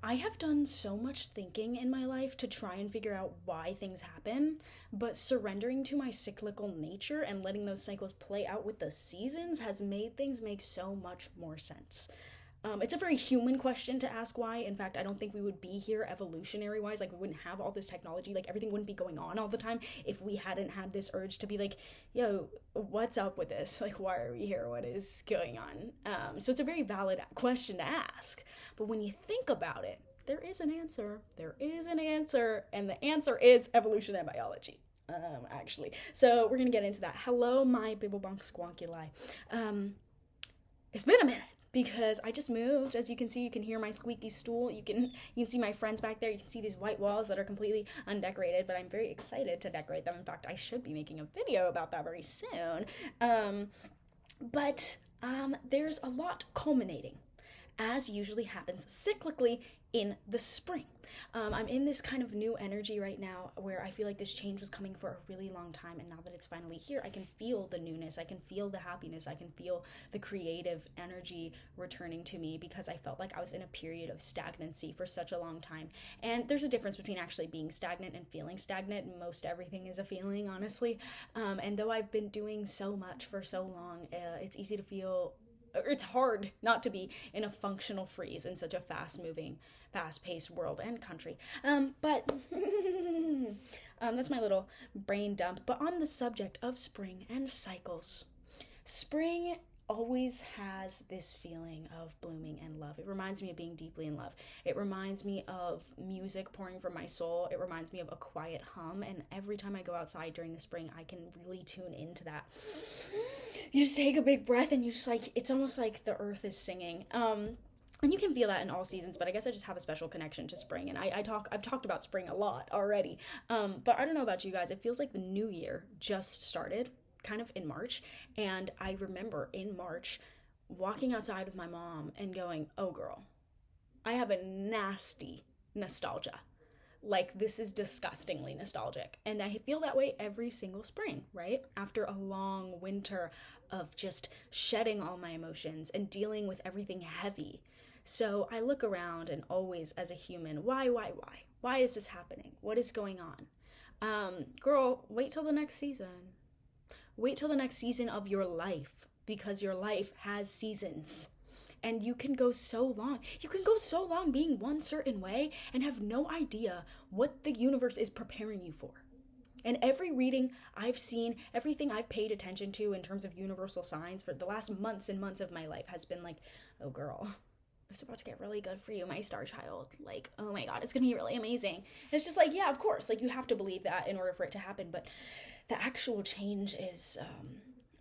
I have done so much thinking in my life to try and figure out why things happen, but surrendering to my cyclical nature and letting those cycles play out with the seasons has made things make so much more sense. It's a very human question to ask why. In fact, I don't think we would be here evolutionary wise. Like, we wouldn't have all this technology. Like, everything wouldn't be going on all the time if we hadn't had this urge to be like, yo, what's up with this? Like, why are we here? What is going on? So it's a very valid question to ask. But when you think about it, there is an answer. There is an answer. And the answer is evolution and biology. Actually. So we're going to get into that. Hello, my bibblebonk squonkuli. It's been a minute because I just moved. As you can see, you can hear my squeaky stool. You can see my friends back there. You can see these white walls that are completely undecorated, but I'm very excited to decorate them. In fact, I should be making a video about that very soon. But there's a lot culminating, as usually happens cyclically in the spring. I'm in this kind of new energy right now where I feel like this change was coming for a really long time, and now that it's finally here, I can feel the newness, I can feel the happiness, I can feel the creative energy returning to me, because I felt like I was in a period of stagnancy for such a long time. And there's a difference between actually being stagnant and feeling stagnant. Most everything is a feeling, honestly. And though I've been doing so much for so long, it's easy to feel, or it's hard not to be in a functional freeze in such a fast-moving, fast-paced world and country. But that's my little brain dump. But on the subject of spring and cycles, spring always has this feeling of blooming and love. It reminds me of being deeply in love. It reminds me of music pouring from my soul. It reminds me of a quiet hum. And every time I go outside during the spring, I can really tune into that. You just take a big breath and you just like, it's almost like the earth is singing. And you can feel that in all seasons, but I guess I just have a special connection to spring. And I've talked about spring a lot already. But I don't know about you guys. It feels like the new year just started, kind of in March. And I remember in March walking outside with my mom and going, oh girl, I have a nasty nostalgia. Like, this is disgustingly nostalgic. And I feel that way every single spring, right? After a long winter of just shedding all my emotions and dealing with everything heavy. So I look around and always, as a human, why? Why is this happening? What is going on? Girl, wait till the next season. Wait till the next season of your life, because your life has seasons. And you can go so long. You can go so long being one certain way and have no idea what the universe is preparing you for. And every reading I've seen, everything I've paid attention to in terms of universal signs for the last months and months of my life has been like, oh girl, it's about to get really good for you, my star child. Like, oh my God, it's gonna be really amazing. It's just like, yeah, of course. Like, you have to believe that in order for it to happen. But the actual change is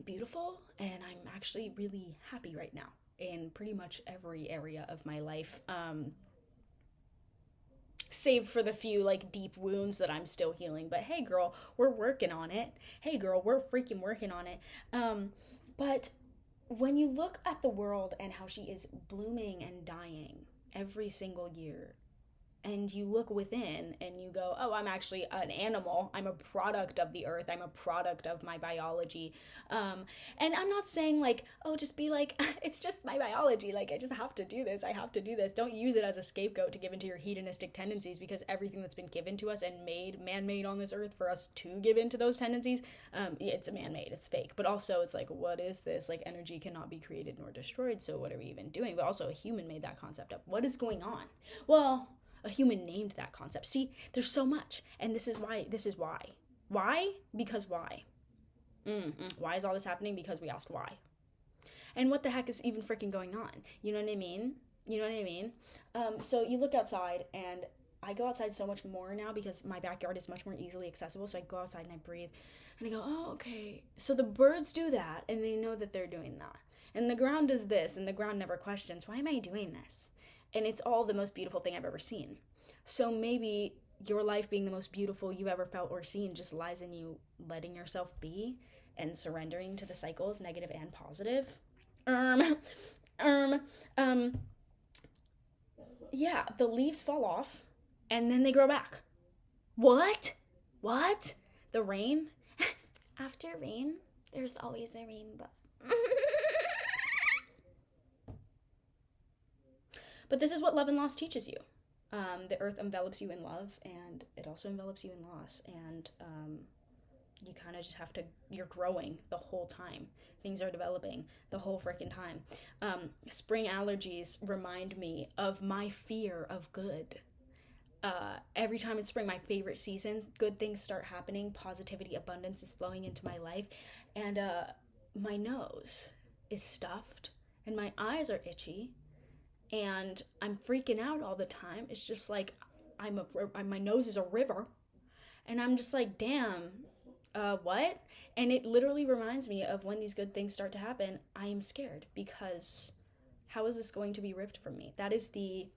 beautiful, and I'm actually really happy right now in pretty much every area of my life, save for the few like deep wounds that I'm still healing. But hey girl, we're working on it. Hey girl, we're freaking working on it. But when you look at the world and how she is blooming and dying every single year, and you look within and you go, oh, I'm actually an animal. I'm a product of the earth. I'm a product of my biology. And I'm not saying like, oh, just be like, it's just my biology. Like, I just have to do this. I have to do this. Don't use it as a scapegoat to give into your hedonistic tendencies, because everything that's been given to us and man-made on this earth for us to give into those tendencies, it's man-made. It's fake. But also it's like, what is this? Like, energy cannot be created nor destroyed. So what are we even doing? But also a human made that concept up. What is going on? Well, a human named that concept. See, there's so much. And this is why. Why? Because why? Why is all this happening? Because we asked why. And what the heck is even freaking going on? You know what I mean? So you look outside, and I go outside so much more now because my backyard is much more easily accessible. So I go outside and I breathe and I go, oh, okay. So the birds do that, and they know that they're doing that. And the ground does this, and the ground never questions, why am I doing this? And it's all the most beautiful thing I've ever seen. So maybe your life being the most beautiful you've ever felt or seen just lies in you letting yourself be and surrendering to the cycles, negative and positive. Yeah, the leaves fall off and then they grow back. What? The rain? After rain, there's always a rainbow. But this is what love and loss teaches you. The earth envelops you in love, and it also envelops you in loss. And you kind of just have to, you're growing the whole time. Things are developing the whole freaking time. Spring allergies remind me of my fear of good. Every time it's spring, my favorite season, good things start happening, positivity, abundance is flowing into my life, and my nose is stuffed, and my eyes are itchy, and I'm freaking out all the time. It's just like my nose is a river, and I'm just like, damn, what? And it literally reminds me of when these good things start to happen, I am scared because how is this going to be ripped from me? That is the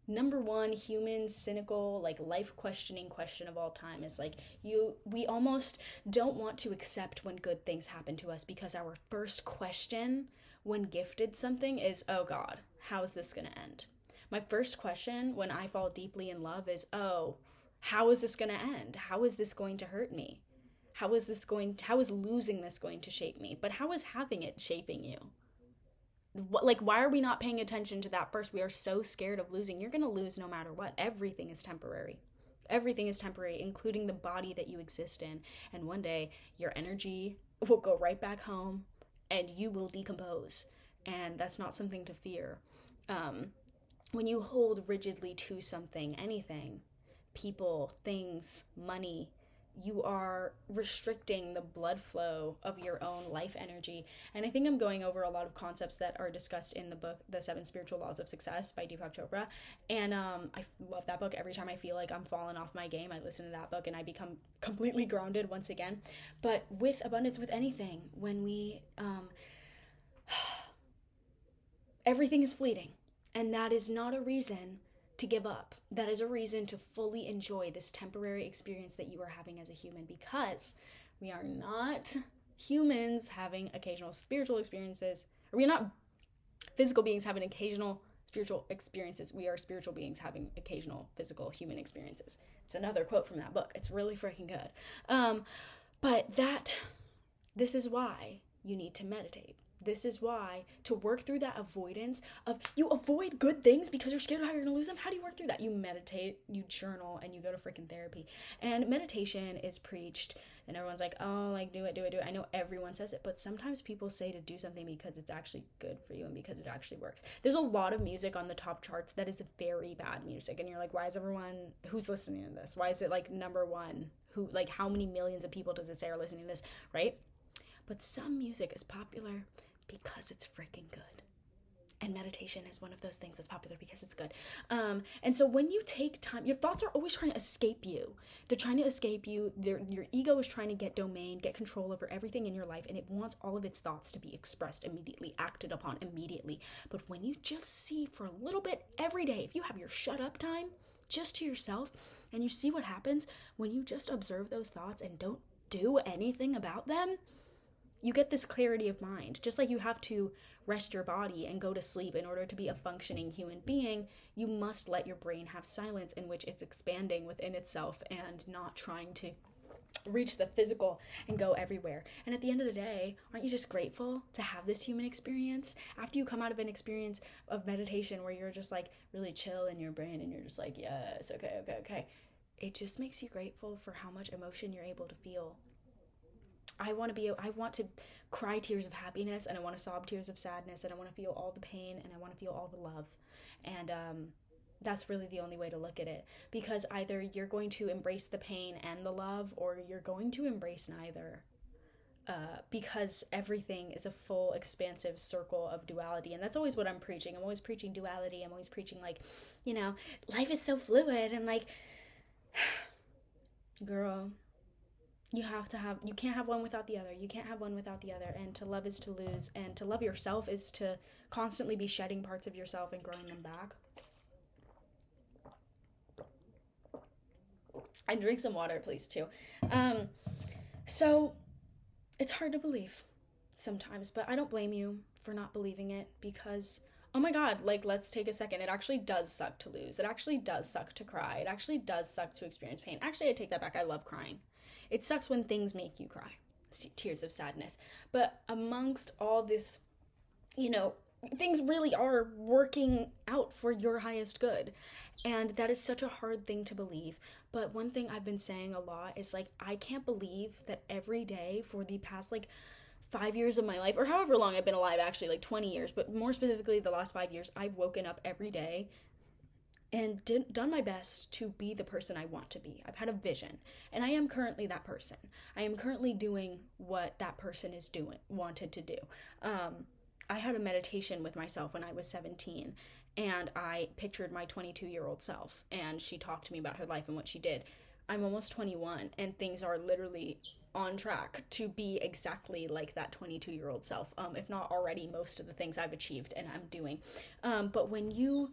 number one human cynical, like, life questioning question of all time. Is like, we almost don't want to accept when good things happen to us because our first question when gifted something is, oh God, how is this gonna end? My first question when I fall deeply in love is, oh, how is this gonna end? How is this going to hurt me? How is losing this going to shape me? But how is having it shaping you? Like, why are we not paying attention to that first? We are so scared of losing. You're gonna lose no matter what. Everything is temporary. Everything is temporary, including the body that you exist in. And one day your energy will go right back home and you will decompose. And that's not something to fear. When you hold rigidly to something, anything, people, things, money, you are restricting the blood flow of your own life energy. And I think I'm going over a lot of concepts that are discussed in the book, The 7 Spiritual Laws of Success by Deepak Chopra. And I love that book. Every time I feel like I'm falling off my game, I listen to that book and I become completely grounded once again. But with abundance, with anything, when we, everything is fleeting. And that is not a reason to give up. That is a reason to fully enjoy this temporary experience that you are having as a human, because we are not humans having occasional spiritual experiences, or we are not physical beings having occasional spiritual experiences. We are spiritual beings having occasional physical human experiences. It's another quote from that book. It's really freaking good. But this is why you need to meditate. This is why, to work through that avoidance of, you avoid good things because you're scared of how you're going to lose them. How do you work through that? You meditate, you journal, and you go to freaking therapy. And meditation is preached, and everyone's like, oh, like, do it. I know everyone says it, but sometimes people say to do something because it's actually good for you and because it actually works. There's a lot of music on the top charts that is very bad music, and you're like, why is everyone, who's listening to this? Why is it, like, number one? Who, like, how many millions of people does it say are listening to this, right? But some music is popular because it's freaking good. And meditation is one of those things that's popular because it's good. And so when you take time, your thoughts are always trying to escape you. They're trying to escape you. Your ego is trying to get control over everything in your life, and it wants all of its thoughts to be expressed immediately, acted upon immediately. But when you just see for a little bit every day, if you have your shut up time just to yourself, and you see what happens when you just observe those thoughts and don't do anything about them, you get this clarity of mind. Just like you have to rest your body and go to sleep in order to be a functioning human being, you must let your brain have silence in which it's expanding within itself and not trying to reach the physical and go everywhere. And at the end of the day, aren't you just grateful to have this human experience? After you come out of an experience of meditation where you're just like really chill in your brain and you're just like, yes, okay. It just makes you grateful for how much emotion you're able to feel. I want to cry tears of happiness, and I want to sob tears of sadness, and I want to feel all the pain, and I want to feel all the love. And that's really the only way to look at it, because either you're going to embrace the pain and the love, or you're going to embrace neither. Because everything is a full, expansive circle of duality. And that's always what I'm preaching. I'm always preaching duality. I'm always preaching, like, life is so fluid, and like, girl, you can't have one without the other. You can't have one without the other. And to love is to lose. And to love yourself is to constantly be shedding parts of yourself and growing them back. And drink some water, please, too. So it's hard to believe sometimes, but I don't blame you for not believing it, because, oh my God, like, let's take a second. It actually does suck to lose. It actually does suck to cry. It actually does suck to experience pain. Actually, I take that back. I love crying. It sucks when things make you cry, tears of sadness. But amongst all this, things really are working out for your highest good. And that is such a hard thing to believe. But one thing I've been saying a lot is like, I can't believe that every day for the past like 5 years of my life, or however long I've been alive, actually, like 20 years, but more specifically, the last 5 years, I've woken up every day and done my best to be the person I want to be. I've had a vision, and I am currently that person. I am currently doing what that person is doing, wanted to do. I had a meditation with myself when I was 17, and I pictured my 22-year-old self, and she talked to me about her life and what she did. I'm almost 21, and things are literally on track to be exactly like that 22-year-old self, if not already most of the things I've achieved and I'm doing. But when you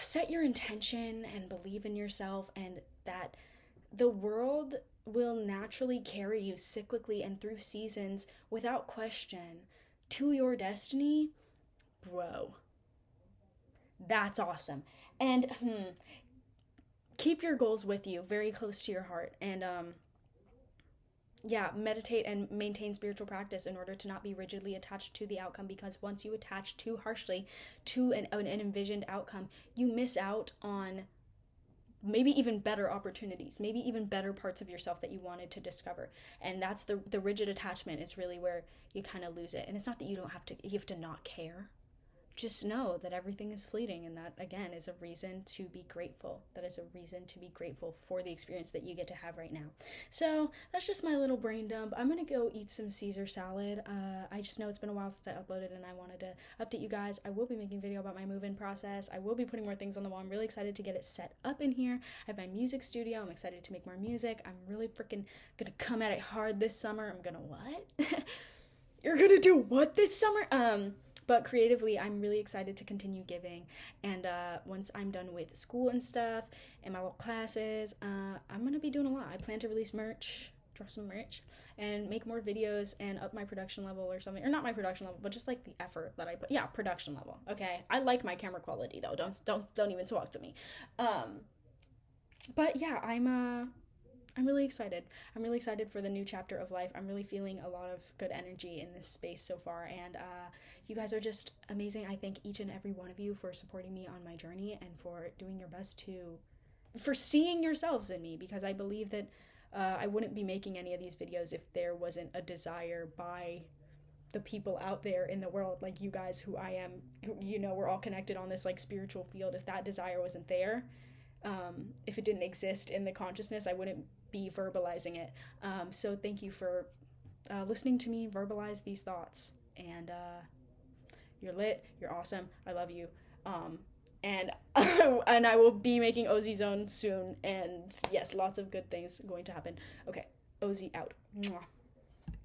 set your intention and believe in yourself, and that the world will naturally carry you cyclically and through seasons without question to your destiny, bro, that's awesome. And keep your goals with you, very close to your heart. And yeah, meditate and maintain spiritual practice in order to not be rigidly attached to the outcome, because once you attach too harshly to an envisioned outcome, you miss out on maybe even better opportunities, maybe even better parts of yourself that you wanted to discover. And that's the rigid attachment is really where you kind of lose it. And it's not that you have to not care. Just know that everything is fleeting, and that again is a reason to be grateful. That is a reason to be grateful for the experience that you get to have right now. So that's just my little brain dump. I'm gonna go eat some Caesar salad. I just know it's been a while since I uploaded, and I wanted to update you guys. I will be making a video about my move-in process. I will be putting more things on the wall. I'm really excited to get it set up in here. I have my music studio. I'm excited to make more music. I'm really freaking gonna come at it hard this summer. I'm gonna what? You're gonna do what this summer? But creatively, I'm really excited to continue giving. And once I'm done with school and stuff and my little classes, I'm going to be doing a lot. I plan to release merch, drop some merch, and make more videos and up my production level or something. Or not my production level, but just like the effort that I put. Yeah, production level. Okay. I like my camera quality though. Don't even talk to me. But yeah, I'm really excited. I'm really excited for the new chapter of life. I'm really feeling a lot of good energy in this space so far, and you guys are just amazing. I thank each and every one of you for supporting me on my journey and for doing your best for seeing yourselves in me, because I believe that I wouldn't be making any of these videos if there wasn't a desire by the people out there in the world, like you guys who I am, we're all connected on this like spiritual field. If that desire wasn't there, if it didn't exist in the consciousness, I wouldn't be verbalizing it. So thank you for listening to me verbalize these thoughts. And you're lit. You're awesome. I love you. And and I will be making OZ Zone soon. And yes, lots of good things going to happen. Okay, OZ out. Mwah.